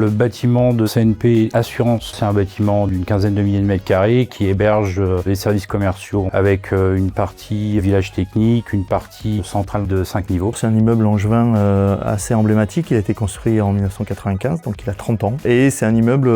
Le bâtiment de CNP Assurance, c'est un bâtiment d'une quinzaine de milliers de mètres carrés qui héberge des services commerciaux avec une partie village technique, une partie centrale de 5 niveaux. C'est un immeuble angevin assez emblématique. Il a été construit en 1995, donc il a 30 ans. Et c'est un immeuble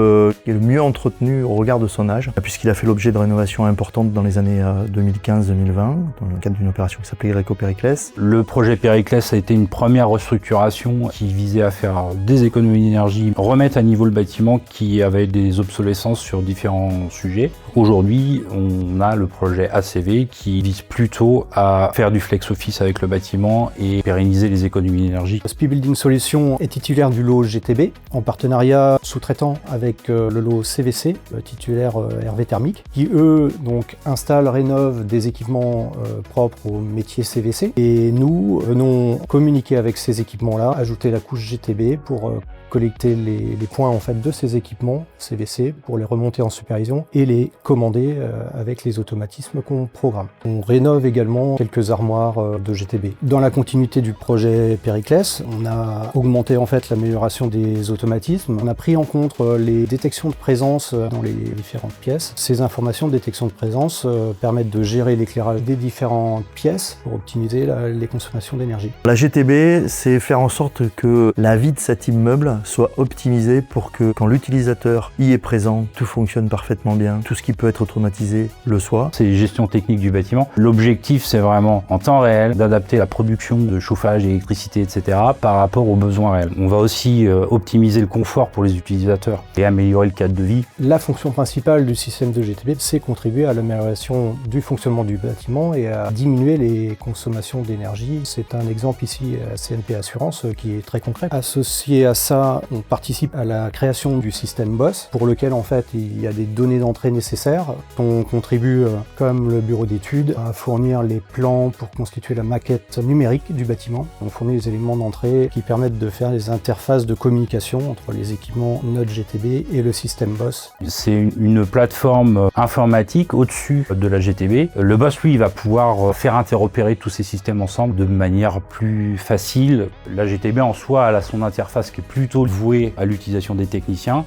qui est le mieux entretenu au regard de son âge, puisqu'il a fait l'objet de rénovations importantes dans les années 2015-2020, dans le cadre d'une opération qui s'appelait Greco Périclès. Le projet Périclès a été une première restructuration qui visait à faire des économies d'énergie, remettre à niveau le bâtiment qui avait des obsolescences sur différents sujets. Aujourd'hui, on a le projet ACV qui vise plutôt à faire du flex office avec le bâtiment et pérenniser les économies d'énergie. SPI Building Solutions est titulaire du lot GTB en partenariat sous-traitant avec le lot CVC, titulaire Hervé Thermique, qui eux donc installent, rénovent des équipements propres au métier CVC. Et nous venons communiquer avec ces équipements-là, ajouter la couche GTB pour collecter les points en fait de ces équipements CVC pour les remonter en supervision et les commander avec les automatismes qu'on programme. On rénove également quelques armoires de GTB. Dans la continuité du projet Périclès, on a augmenté en fait l'amélioration des automatismes. On a pris en compte les détections de présence dans les différentes pièces. Ces informations de détection de présence permettent de gérer l'éclairage des différentes pièces pour optimiser les consommations d'énergie. La GTB, c'est faire en sorte que la vie de cet immeuble soit optimisée pour que quand l'utilisateur y est présent, tout fonctionne parfaitement bien, tout ce qui peut être automatisé le soit. C'est gestion technique du bâtiment. L'objectif, c'est vraiment en temps réel d'adapter la production de chauffage, d'électricité, etc. par rapport aux besoins réels. On va aussi optimiser le confort pour les utilisateurs et améliorer le cadre de vie. La fonction principale du système de GTB, c'est contribuer à l'amélioration du fonctionnement du bâtiment et à diminuer les consommations d'énergie. C'est un exemple ici à CNP Assurance qui est très concret. Associé à ça, on participe à la création du système BOSS, pour lequel en fait il y a des données d'entrée nécessaires. On contribue, comme le bureau d'études, à fournir les plans pour constituer la maquette numérique du bâtiment. On fournit les éléments d'entrée qui permettent de faire les interfaces de communication entre les équipements Node GTB et le système BOSS. C'est une plateforme informatique au-dessus de la GTB. Le BOSS, lui, il va pouvoir faire interopérer tous ces systèmes ensemble de manière plus facile. La GTB en soi, elle a son interface qui est plutôt voué à l'utilisation des techniciens.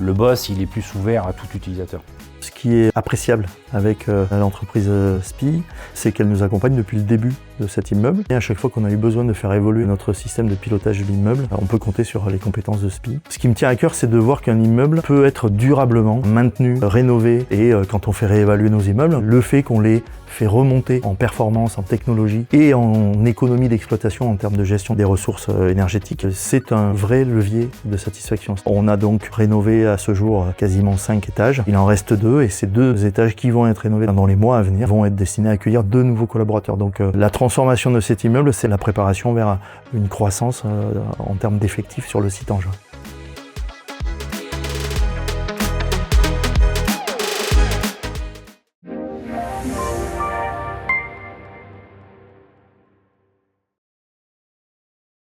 Le BOSS, il est plus ouvert à tout utilisateur. Ce qui est appréciable avec l'entreprise SPI, c'est qu'elle nous accompagne depuis le début de cet immeuble. Et à chaque fois qu'on a eu besoin de faire évoluer notre système de pilotage de l'immeuble, on peut compter sur les compétences de SPI. Ce qui me tient à cœur, c'est de voir qu'un immeuble peut être durablement maintenu, rénové. Et quand on fait réévaluer nos immeubles, le fait qu'on les fait remonter en performance, en technologie et en économie d'exploitation en termes de gestion des ressources énergétiques, c'est un vrai levier de satisfaction. On a donc rénové à ce jour quasiment 5 étages. Il en reste 2 et ces 2 étages qui vont être rénovés dans les mois à venir vont être destinés à accueillir 2 nouveaux collaborateurs. Donc la transformation de cet immeuble, c'est la préparation vers une croissance en termes d'effectifs sur le site angevin.